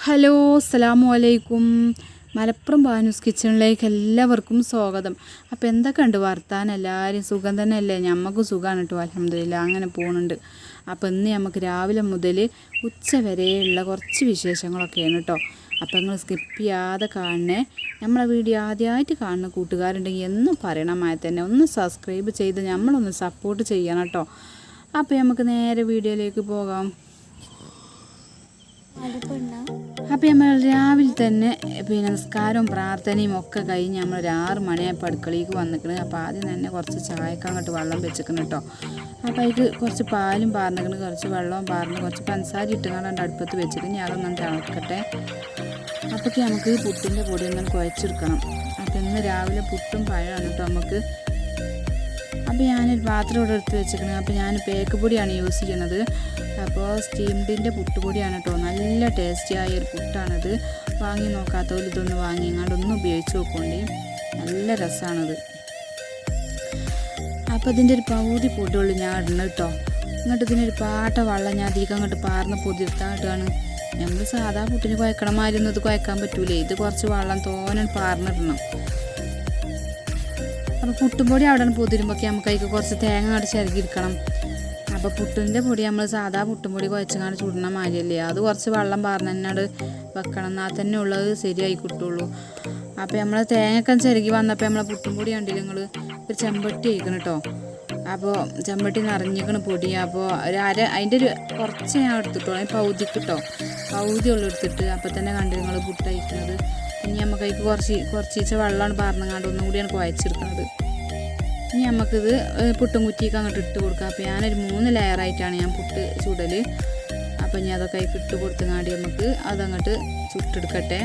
Hello അസ്സലാമു അലൈക്കും. മലപ്പുറം ബാനൂസ് കിച്ചണിലേക്ക് എല്ലാവർക്കും സ്വാഗതം. അപ്പോൾ എന്തൊക്കെയുണ്ട് വർത്താനം? എല്ലാവരും സുഖം തന്നെയല്ലേ? ഞമ്മക്കും സുഖമാണ് കേട്ടോ, അൽഹംദുലില്ലാ. അങ്ങനെ പോകുന്നുണ്ട്. അപ്പോൾ ഇന്ന് നമുക്ക് രാവിലെ മുതൽ ഉച്ച വരെയുള്ള കുറച്ച് വിശേഷങ്ങളൊക്കെയാണ് കേട്ടോ. അപ്പോൾ നിങ്ങൾ സ്കിപ്പ് ചെയ്യാതെ കാണണേ. നമ്മളെ വീഡിയോ ആദ്യമായിട്ട് കാണുന്ന കൂട്ടുകാരുണ്ടെങ്കിൽ എന്നും പറയണമായി തന്നെ ഒന്ന് സബ്സ്ക്രൈബ് ചെയ്ത് നമ്മളൊന്ന് സപ്പോർട്ട് ചെയ്യണം കേട്ടോ. അപ്പോൾ നമുക്ക് നേരെ വീഡിയോയിലേക്ക് പോകാം. അപ്പോൾ നമ്മൾ രാവിലെ തന്നെ നിസ്കാരവും പ്രാർത്ഥനയും ഒക്കെ കഴിഞ്ഞ് നമ്മൾ ഒരു 6 മണിയായപ്പോൾ അടുക്കളയ്ക്ക് വന്നിക്കണം. അപ്പോൾ ആദ്യം തന്നെ കുറച്ച് ചായക്ക് അങ്ങോട്ട് വെള്ളം വെച്ചിക്കണം കേട്ടോ. അപ്പോൾ അതിൽ കുറച്ച് പാലും പാർന്നിക്കണം, കുറച്ച് വെള്ളവും പാർന്ന് കുറച്ച് പഞ്ചസാര ഇട്ടുകൊണ്ട് അടുപ്പത്ത് വെച്ചിട്ട് ഞാൻ അതൊന്നും തിളക്കട്ടെ. അപ്പോഴേക്ക് നമുക്ക് പുട്ടിൻ്റെ പൊടി ഒന്നും കുഴച്ചെടുക്കണം. അപ്പോൾ ഇന്ന് രാവിലെ പുട്ടും പഴമാണ് കേട്ടോ നമുക്ക്. അപ്പോൾ ഞാനൊരു പാത്രം ഇവിടെ എടുത്ത് വെച്ചിരിക്കണം. അപ്പോൾ ഞാൻ പേക്ക് പൊടിയാണ് യൂസ് ചെയ്യണത്. അപ്പോൾ സ്റ്റീംഡിൻ്റെ പുട്ടുപൊടിയാണ് കേട്ടോ. നല്ല ടേസ്റ്റിയായ ഒരു പുട്ടാണിത്. വാങ്ങി നോക്കാത്തവർ ഇതൊന്ന് വാങ്ങി ഒന്ന് ഉപയോഗിച്ച് നോക്കണ്ടേ, നല്ല രസമാണിത്. അപ്പോൾ ഇതിൻ്റെ ഒരു പകുതി പൊടിയുള്ളൂ ഞാൻ ഇടണം കേട്ടോ. ഇങ്ങോട്ട് ഇതിനൊരു പാട്ട വെള്ളം ഞാൻ അധികം അങ്ങോട്ട് പാർന്ന് പൊതിർത്തായിട്ടാണ്. നമ്മൾ സാധാ പുട്ടിന് കുഴക്കണമായിരുന്നു ഇത് കുഴക്കാൻ പറ്റൂലേ. ഇത് കുറച്ച് വെള്ളം തോനെ പാർന്നിടണം. അപ്പോൾ പുട്ടുപൊടി അവിടെ പൊതിരുമ്പോഴൊക്കെ നമുക്ക് അതിൽ കുറച്ച് തേങ്ങ അങ്ങോട്ട് ചിരകിയിരിക്കണം. അപ്പോൾ പുട്ടിൻ്റെ പൊടി നമ്മൾ സാധാ പുട്ടുംപൊടി കുഴച്ചങ്ങാണ്ട് ചുടണ മാതിരിയല്ലേ, അത് കുറച്ച് വെള്ളം പാർന്ന് തന്നെ വെക്കണം, എന്നാൽ തന്നെ ഉള്ളത് ശരിയായി കിട്ടുള്ളൂ. അപ്പോൾ നമ്മൾ തേങ്ങയൊക്കെ ചിരകി വന്നപ്പോൾ നമ്മളെ പുട്ടുംപൊടി കണ്ടില്ല നിങ്ങൾ, ഒരു ചെമ്പട്ടി ആയിക്കണം കേട്ടോ. അപ്പോൾ ചെമ്പട്ടി നിറഞ്ഞിരിക്കണ പൊടി. അപ്പോൾ അതിൻ്റെ ഒരു കുറച്ച് ഞാൻ എടുത്തിട്ടുള്ളൂ, പൗതിക്ക് കേട്ടോ, പൗതി ഉള്ളു എടുത്തിട്ട്. അപ്പോൾ തന്നെ കണ്ടില്ല നിങ്ങൾ പുട്ട് അയക്കുന്നത്. ഇനി നമുക്ക് അതിക്ക് കുറച്ച് വെള്ളമാണ് പാർന്നങ്ങാണ്ട് ഒന്നും കൂടിയാണ് കുഴച്ചെടുക്കുന്നത്. ഇനി നമുക്കിത് പുട്ടും കുറ്റിയൊക്കെ അങ്ങോട്ട് ഇട്ട് കൊടുക്കാം. അപ്പോൾ ഞാനൊരു 3 ലെയറായിട്ടാണ് ഞാൻ പുട്ട് ചുടൽ. അപ്പോൾ ഇനി അതൊക്കെ അതിൽ ഇട്ട് കൊടുത്തങ്ങാടി നമുക്ക് അതങ്ങോട്ട് ചുട്ടെടുക്കട്ടെ.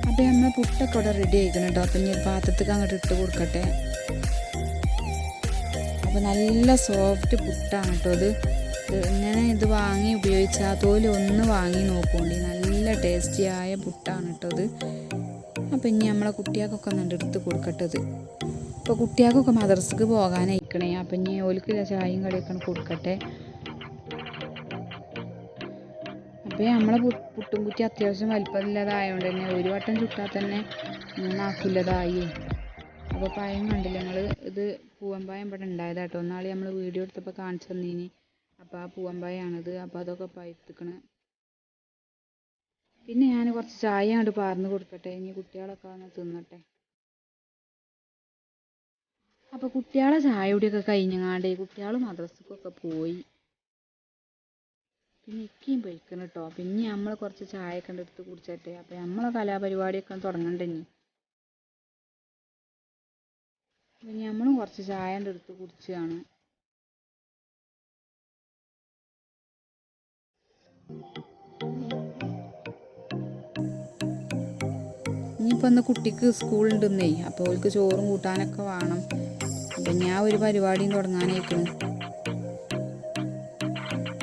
അപ്പോൾ നമ്മൾ പുട്ടൊക്കെ ഇവിടെ റെഡി ആയിക്കണം കേട്ടോ. അപ്പോൾ ഇനി പാത്രത്തേക്ക് അങ്ങോട്ട് ഇട്ട് കൊടുക്കട്ടെ. അപ്പോൾ നല്ല സോഫ്റ്റ് പുട്ടാണ് കേട്ടോ ഇത്. ഇങ്ങനെ ഇത് വാങ്ങി ഉപയോഗിച്ചാൽ തോല് ഒന്ന് വാങ്ങി നോക്കുകൊണ്ടി, നല്ല ടേസ്റ്റിയായ പുട്ടാണ് കേട്ടോ ഇത്. അപ്പോൾ ഇനി നമ്മളെ കുട്ടികൾക്കൊക്കെ ഒന്നുണ്ട് എടുത്ത് കൊടുക്കട്ടത്. ഇപ്പോൾ കുട്ടികൾക്കൊക്കെ മദ്രസക്ക് പോകാനായിക്കണേ. അപ്പം ഇനി ഓൽക്ക് ചായയും കടിയൊക്കെ കൊടുക്കട്ടെ. അപ്പോൾ നമ്മളെ പുട്ടും കുറ്റി അത്യാവശ്യം വലിപ്പമില്ലാതായതുകൊണ്ട് തന്നെ ഒരു വട്ടം ചുട്ടാൽ തന്നെ 3 ആക്കില്ലതായി. അപ്പോൾ പഴം കണ്ടില്ല ഞങ്ങൾ, ഇത് പൂവൻപായം ഇവിടെ ഉണ്ടായതാട്ടോ. ഒന്നാളെ നമ്മൾ വീഡിയോ എടുത്തപ്പോൾ കാണിച്ചു തന്നീനി. അപ്പോൾ ആ പൂവൻപായാണിത്. അപ്പോൾ അതൊക്കെ പഴുത്തിക്കണ്. പിന്നെ ഞാൻ കുറച്ച് ചായ അങ്ങോട്ട് പാർന്ന് കൊടുക്കട്ടെ. ഇനി കുട്ടികളൊക്കെ വന്ന് തിന്നട്ടെ. അപ്പോൾ കുട്ടികളെ ചായ കുടിയൊക്കെ കഴിഞ്ഞങ്ങാണ്ട് കുട്ടികൾ മദ്രസക്കൊക്കെ പോയി. പിന്നെ ഇക്കയും പൊയ്ക്കണം കേട്ടോ. പിന്നെ നമ്മൾ കുറച്ച് ചായയൊക്കെ എടുത്ത് കുടിച്ചട്ടെ. അപ്പോൾ നമ്മളെ കലാപരിപാടിയൊക്കെ തുടങ്ങണ്ടേ. പിന്നെ നമ്മളും കുറച്ച് ചായ എടുത്ത് കുടിച്ചാണ്. ഇനിയിപ്പോൾ ഒന്ന് കുട്ടിക്ക് സ്കൂളുണ്ടെന്നേ. അപ്പോൾ അവൾക്ക് ചോറും കൂട്ടാനൊക്കെ വേണം. അപ്പം ഞാൻ ഒരു പരിപാടിയും തുടങ്ങാനായിരിക്കണം.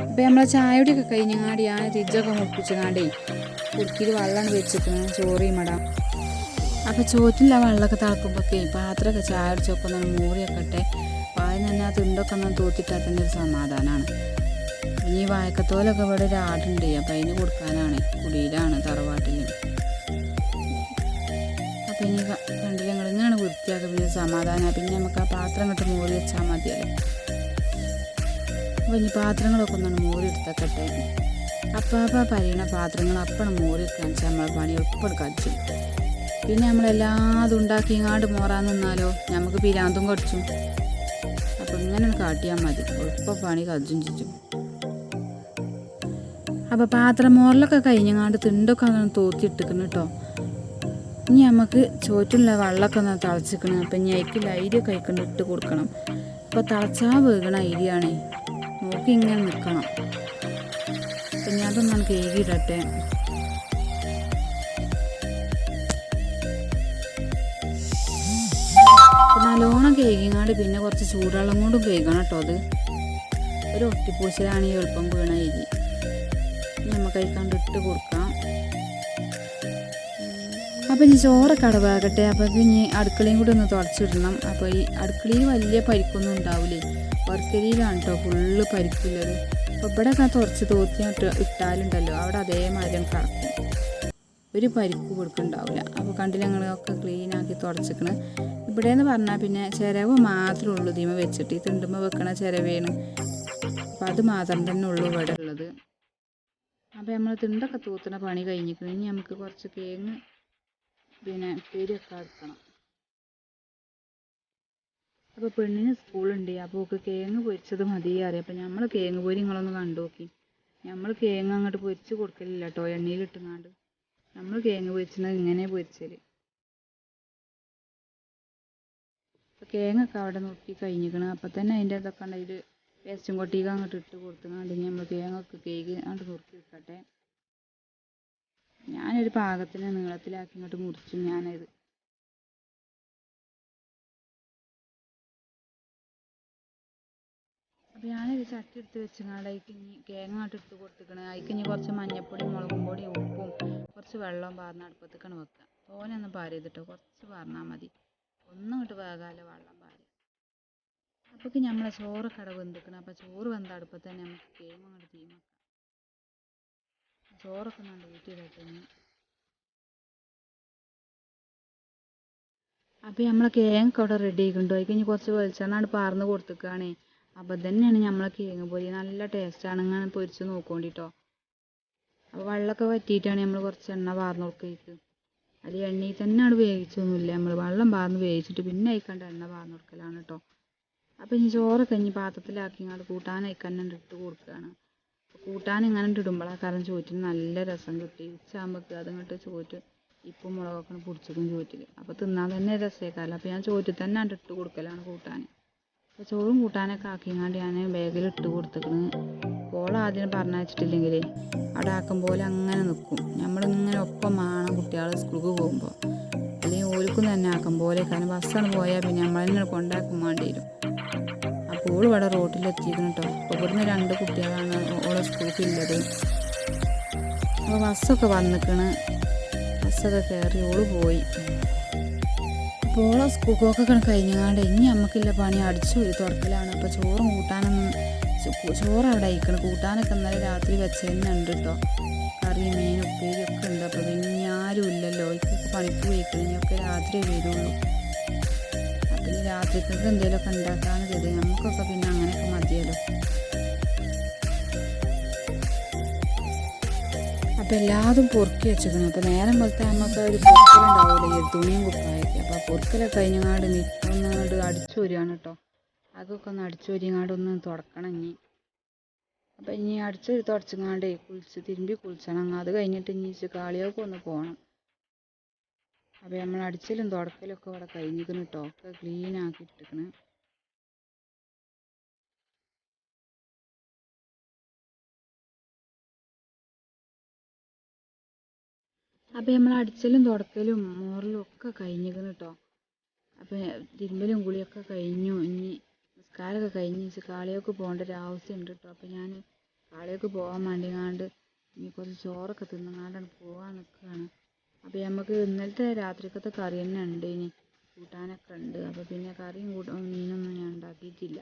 അപ്പോൾ നമ്മളെ ചായയുടെയൊക്കെ കഴിഞ്ഞങ്ങാടി ഞാൻ ഫ്രിഡ്ജൊക്കെ മുട്ടിച്ചങ്ങാണ്ടേ കുടുക്കിയിൽ വെള്ളമാണ് വെച്ചിരിക്കണം ചോറിയും ഇടാം. അപ്പോൾ ചോറ്റില്ല വെള്ളമൊക്കെ തിളക്കുമ്പോഴൊക്കെ പാത്രമൊക്കെ ചായ അടിച്ചൊക്കെ ഒന്ന് മൂറിയൊക്കെ ഇട്ടെ. പായം തന്നെ ആ തിണ്ടൊക്കെ ഒന്ന് തൂത്തിട്ടാൽ തന്നെ ഒരു സമാധാനമാണ്. ഇനി വായക്കത്തോലൊക്കെ ഇവിടെ ഒരു ആടുണ്ട്. അപ്പം അതിന് കൊടുക്കാനാണ്, കുടിയിലാണ് തറവാട്ടിൽ. അപ്പം ഇനി കണ്ടില്ല ഞങ്ങൾ ഇങ്ങനെയാണ് വൃത്തിയാക്കുക, പിന്നെ സമാധാനമാണ്. പിന്നെ നമുക്ക് ആ പാത്രം ഇങ്ങോട്ട് മൂറി വെച്ചാൽ മതിയല്ലോ. അപ്പോൾ ഇനി പാത്രങ്ങളൊക്കെ ഒന്നാണ് മൂറി എടുത്തേക്കട്ടെ. അപ്പം പരിയണ പാത്രങ്ങൾ അപ്പം മൂറി കാണിച്ചാൽ നമ്മളെ പണി എളുപ്പം കഴിച്ചു. പിന്നെ നമ്മളെല്ലാതും ഉണ്ടാക്കി ഇങ്ങാണ്ട് മോറാൻ നിന്നാലോ നമുക്ക് പിരാന്തും കടിച്ചു. അപ്പം ഇങ്ങനെ കാട്ടിയാൽ മതി, എളുപ്പം പണി കജ്ജും ചിച്ചും. അപ്പോൾ പാത്രം മോറിലൊക്കെ കഴിഞ്ഞങ്ങാണ്ട് തിണ്ടൊക്കെ അങ്ങനെ തോത്തിയിട്ടിക്കണം കേട്ടോ. ഇനി നമുക്ക് ചോറ്റുള്ള വെള്ളമൊക്കെ ഒന്ന് തിളച്ചിക്കണം. അപ്പം ഇനി അതിക്ക് അരിയൊക്കെ കഴിക്കൊണ്ട് ഇട്ട് കൊടുക്കണം. അപ്പോൾ തിളച്ചാൽ വീകണ അരിയാണേ, നോക്കി ഇങ്ങനെ നിൽക്കണം. അപ്പം ഞാൻ അതൊന്നാണ് കേകിയിടട്ടെ. നല്ലോണം കേകിങ്ങാണ്ട് പിന്നെ കുറച്ച് ചൂടുവെള്ളം കൊണ്ടും കേൾക്കണം കേട്ടോ. അത് ഒരു ഒട്ടിപ്പൂച്ചലാണ് ഈ എളുപ്പം വീണ അരി. നമുക്ക് കഴിക്കാണ്ട് ഇട്ട് കൊടുക്കാം. അപ്പോൾ ഇനി ചോറൊക്കെ അടവാകട്ടെ. അപ്പോൾ ഇനി അടുക്കളയും കൂടി ഒന്ന് തുടച്ചിടണം. അപ്പോൾ ഈ അടുക്കളയിൽ വലിയ പരിക്കൊന്നും ഉണ്ടാവില്ലേ, വർക്കരിയിലാണ് കേട്ടോ ഫുള്ള് പരിക്കുള്ളത്. അപ്പോൾ ഇവിടെ ഒക്കെ തുടച്ച് തോത്തിയായിട്ട് ഇട്ടാലുണ്ടല്ലോ അവിടെ അതേമാതിരി കിടക്കും, ഒരു പരിക്ക് കൊടുക്കുന്നുണ്ടാവില്ല. അപ്പോൾ കണ്ടില്ല ഞങ്ങളൊക്കെ ക്ലീനാക്കി തുടച്ചിക്കണ്. ഇവിടെയെന്ന് പറഞ്ഞാൽ പിന്നെ ചിരവ് മാത്രമേ ഉള്ളൂ ഇതിമ വെച്ചിട്ട്, ഈ തിണ്ടുമ്പോൾ വെക്കണ ചിരവേണ്. അപ്പോൾ അത് മാത്രം തന്നെ ഉള്ളൂ ഇവിടെ ഉള്ളത്. അപ്പോൾ നമ്മൾ തിണ്ടൊക്കെ തൂത്തുന്ന പണി കഴിഞ്ഞിരിക്കണം. ഇനി നമുക്ക് കുറച്ച് കേങ്ങ് പിന്നെ പേരൊക്കെ എടുക്കണം. അപ്പോൾ പെണ്ണിന് സ്കൂളുണ്ട്, അപ്പോൾ ഒക്കെ കേങ്ങ് പൊരിച്ചത് മതി അറിയാം. അപ്പോൾ നമ്മൾ കേങ്ങ് പൊരി നിങ്ങളൊന്ന് കണ്ടു നോക്കി. നമ്മൾ കേങ്ങ് അങ്ങോട്ട് പൊരിച്ച് കൊടുക്കലില്ല കേട്ടോ, എണ്ണയിലിട്ടുങ്ങാണ്ട്. നമ്മൾ കേങ്ങ് പൊരിച്ചത് ഇങ്ങനെ പൊരിച്ചൽ. അപ്പോൾ കേങ്ങൊക്കെ അവിടെ നോക്കി കഴിഞ്ഞിരിക്കണം. അപ്പോൾ തന്നെ അതിൻ്റെ ഇതൊക്കെ ഉണ്ടെങ്കിൽ വേസ്റ്റും കൊട്ടിക്ക് അങ്ങോട്ട് ഇട്ട് കൊടുത്തുകൊണ്ട് നമ്മൾ കേങ്ങൊക്കെ കേക്ക് അങ്ങോട്ട് നുറുക്കി വെക്കട്ടെ. ഞാനൊരു പാകത്തിന് നീളത്തിലാക്കി ഇങ്ങോട്ട് മുറിച്ചു ഞാനത്. അപ്പോൾ ഞാനൊരു ചട്ടി എടുത്ത് വെച്ചങ്ങാണ്ട് അതിക്ക് ഇനി കേങ്ങ അങ്ങോട്ട് ഇട്ട് കൊടുത്തിക്കണേ. അതിക്ക് ഇനി കുറച്ച് മഞ്ഞപ്പൊടിയും മുളകും പൊടിയും ഉപ്പും കുറച്ച് വെള്ളവും പാർന്ന് അടുപ്പത്തേക്കാണ് വെക്കുക. തോനെയൊന്നും പാരരുതിട്ടോ, കുറച്ച് പാർന്നാൽ മതി. ഒന്നും ഇങ്ങോട്ട് വേകാല വെള്ളം പാരുക. അപ്പോഴേക്ക് നമ്മളെ ചോറൊക്കെ അവിടെ വെന്തിക്കണം. അപ്പോൾ ചോറ് വെന്ത അടുപ്പത്ത് തന്നെ നമുക്ക് കേങ്ങ അങ്ങോട്ട് തീ വെക്കാം. ചോറൊക്കെ നല്ല ഊറ്റിയിടട്ടെ ഇനി. അപ്പോൾ നമ്മളെ കേങ്ങൊക്കെ അവിടെ റെഡി ആയിക്കൊണ്ടു. അതിൽ ഇനി കുറച്ച് വെളിച്ചെണ്ണ പാർന്ന് കൊടുത്തേക്കാണേ. അപ്പോൾ തന്നെയാണ് നമ്മളെ കേങ്ങ് പൊരി, നല്ല ടേസ്റ്റാണ്. ഇങ്ങനെ പൊരിച്ച് നോക്കോണ്ടിട്ടോ. അപ്പോൾ വെള്ളമൊക്കെ വറ്റിയിട്ടാണ് നമ്മൾ കുറച്ച് എണ്ണ പാർന്ന് കൊടുക്കുക. അത് എണ്ണയിൽ തന്നെ അവിടെ വേവിച്ചൊന്നുമില്ല, നമ്മൾ വെള്ളം പാർന്ന് വേവിച്ചിട്ട് പിന്നെ അയക്കാണ്ട് എണ്ണ പാർന്ന് കൊടുക്കലാണ് കേട്ടോ. അപ്പോൾ ഇനി ചോറൊക്കെ ഇനി പാത്രത്തിലാക്കി ഇങ്ങോട്ട് കൂട്ടാൻ അയക്കാൻ ഇട്ട് കൊടുക്കുകയാണ്. കൂട്ടാൻ ഇങ്ങനെ ഇടുമ്പോഴാണ് കാരണം ചോറ്റിന് നല്ല രസം കിട്ടി. ഉച്ചയാകുമ്പോഴേക്ക് അതിങ്ങോട്ട് ചോറ്റ് ഇപ്പം മുളകൊക്കെ പൊടിച്ചിട്ടും ചോറ്റിൽ. അപ്പോൾ തിന്നാൻ തന്നെ രസേക്കാരം. അപ്പോൾ ഞാൻ ചോറ്റിൽ തന്നെ ഇട്ട് കൊടുക്കലാണ് കൂട്ടാൻ. അപ്പോൾ ചോറും കൂട്ടാനൊക്കെ ആക്കിങ്ങാണ്ട് ഞാൻ ബാഗിലിട്ട് കൊടുത്തിക്കണ്. ആദ്യം പറഞ്ഞയച്ചിട്ടില്ലെങ്കിൽ അവിടെ ആക്കും പോലെ അങ്ങനെ നിൽക്കും. നമ്മളിങ്ങനെ ഒപ്പം വേണം കുട്ടികൾ സ്കൂൾക്ക് പോകുമ്പോൾ, അല്ലെങ്കിൽ ഓർക്കും തന്നെ ആക്കും പോലെ. കാരണം ബസ്സാണ് പോയാൽ പിന്നെ നമ്മളെന്നെ കൊണ്ടാക്കും വേണ്ടി വരും. അപ്പോൾ ഇവിടെ റോട്ടിലെത്തിയിരിക്കണം കേട്ടോ. അപ്പോൾ ഇവിടുന്ന് 2 കുട്ടികളാണ് ഓളെ സ്കൂൾക്ക് ഉള്ളത്. അപ്പോൾ ബസ്സൊക്കെ വന്നിക്കണ്, ബസ്സൊക്കെ കയറി ഓള് പോയി. അപ്പോൾ ഓളെ സ്കൂൾക്കൊക്കെ കഴിഞ്ഞാണ്ട് ഇനി നമുക്കില്ല പണി അടിച്ചു തുറക്കലാണ്. അപ്പോൾ ചോറും കൂട്ടാനൊന്നും ചോറ് അവിടെ അയക്കണം. കൂട്ടാനൊക്കെ ഇന്നലെ രാത്രി വെച്ചതന്നെയുണ്ട് കേട്ടോ. കറി മീൻ ഉപ്പേരി ഒക്കെ ഉണ്ട്. അപ്പോൾ പിന്നെ ആരും ഇല്ലല്ലോ, ഇതൊക്കെ പണിക്ക് പോയിക്കണം. ഇനിയൊക്കെ രാത്രിയേ വരുള്ളൂ. അപ്പം ഇനി രാത്രിക്കൊക്കെ എന്തെങ്കിലുമൊക്കെ ഉണ്ടാക്കാന്ന് കരുതി. നമുക്കൊക്കെ പിന്നെ അങ്ങനെയൊക്കെ മതിയല്ലോ. അപ്പോൾ എല്ലാതും പൊറുക്കി വെച്ചിരിക്കണം. അപ്പോൾ നേരം പോലത്തെ നമുക്ക് ഒരു പൊറുക്കലുണ്ടാവില്ല, തുണിയും കുപ്പായൊക്കെ. അപ്പോൾ ആ പൊറുക്കലൊക്കെ കഴിഞ്ഞങ്ങാണ്ട് ഒന്നങ്ങോട്ട് അടിച്ചു വരികയാണ് കേട്ടോ. അതൊക്കെ ഒന്ന് അടിച്ചു വരിങ്ങാണ്ട് ഒന്ന് തുടക്കണം ഇനി. അപ്പം ഇനി അടിച്ചു തുടച്ചങ്ങാണ്ട് തിരുമ്പി കുളിച്ചണം. അത് കഴിഞ്ഞിട്ട് ഇനി കാളിയൊക്കെ ഒന്ന് പോകണം. അപ്പോൾ നമ്മൾ അടിച്ചലും തുടക്കലൊക്കെ ഇവിടെ കഴിഞ്ഞിരിക്കണം കേട്ടോ. ഒക്കെ ക്ലീൻ ആക്കി ഇട്ടിരിക്കണം. അപ്പോൾ നമ്മൾ അടിച്ചലും തുടക്കലും മോറലും ഒക്കെ കഴിഞ്ഞിരിക്കണം കേട്ടോ. അപ്പോൾ തിരുമ്പലും കുളിയൊക്കെ കഴിഞ്ഞു. ഇനി നിസ്കാരമൊക്കെ കഴിഞ്ഞ് കാളിയൊക്കെ പോകേണ്ട ഒരു ആവശ്യമുണ്ട് കേട്ടോ. അപ്പോൾ ഞാൻ കാളിയൊക്കെ പോകാൻ വേണ്ടിങ്ങാണ്ട് ഇനി കുറച്ച് ചോറൊക്കെ തിന്നങ്ങാണ്ടാണ് പോകാൻ നിൽക്കുകയാണ്. അപ്പോൾ നമുക്ക് ഇന്നലത്തെ രാത്രിക്കത്തെ കറി തന്നെ ഉണ്ട്, ഇനി കൂട്ടാനൊക്കെ ഉണ്ട്. അപ്പോൾ പിന്നെ കറിയും മീനൊന്നും ഞാൻ ഉണ്ടാക്കിയിട്ടില്ല.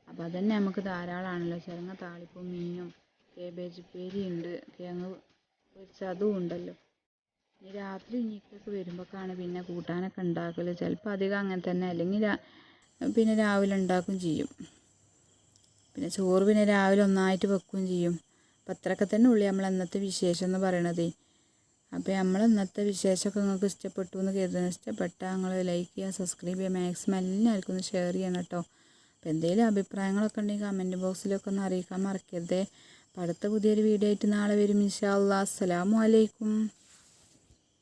അപ്പോൾ അതന്നെ നമുക്ക് ധാരാളമാണല്ലോ. ചിരങ്ങ താളിപ്പും മീനും കേബേജ് ഉപ്പേരി ഉണ്ട്, കിഴങ്ങ് പൊരിച്ച അതും ഉണ്ടല്ലോ. ഇനി രാത്രി ഇനിക്കൊക്കെ വരുമ്പോഴേക്കാണ് പിന്നെ കൂട്ടാനൊക്കെ ഉണ്ടാക്കൽ. ചിലപ്പോൾ അധികം അങ്ങനെ തന്നെ, അല്ലെങ്കിൽ പിന്നെ രാവിലെ ഉണ്ടാക്കുകയും ചെയ്യും. പിന്നെ ചോറ് പിന്നെ രാവിലെ ഒന്നായിട്ട് വെക്കുകയും ചെയ്യും. അപ്പം അത്രയൊക്കെ തന്നെ ഉള്ളൂ നമ്മൾ ഇന്നത്തെ വിശേഷം എന്ന് പറയണത്. അപ്പോൾ നമ്മൾ ഇന്നത്തെ വിശേഷമൊക്കെ നിങ്ങൾക്ക് ഇഷ്ടപ്പെട്ടു എന്ന് കരുതുന്നു. ഇഷ്ടപ്പെട്ടാൽ നിങ്ങൾ ലൈക്ക് ചെയ്യുക, സബ്സ്ക്രൈബ് ചെയ്യുക, മാക്സിമം എല്ലാവർക്കും ഒന്ന് ഷെയർ ചെയ്യണം കേട്ടോ. അപ്പോൾ എന്തെങ്കിലും അഭിപ്രായങ്ങളൊക്കെ ഉണ്ടെങ്കിൽ കമൻറ്റ് ബോക്സിലൊക്കെ ഒന്ന് അറിയിക്കാൻ മറക്കരുതേ. അപ്പോൾ അടുത്ത പുതിയൊരു വീഡിയോ ആയിട്ട് നാളെ വരും ഇൻഷാ അല്ലാഹ്. അസ്സലാമു അലൈക്കും.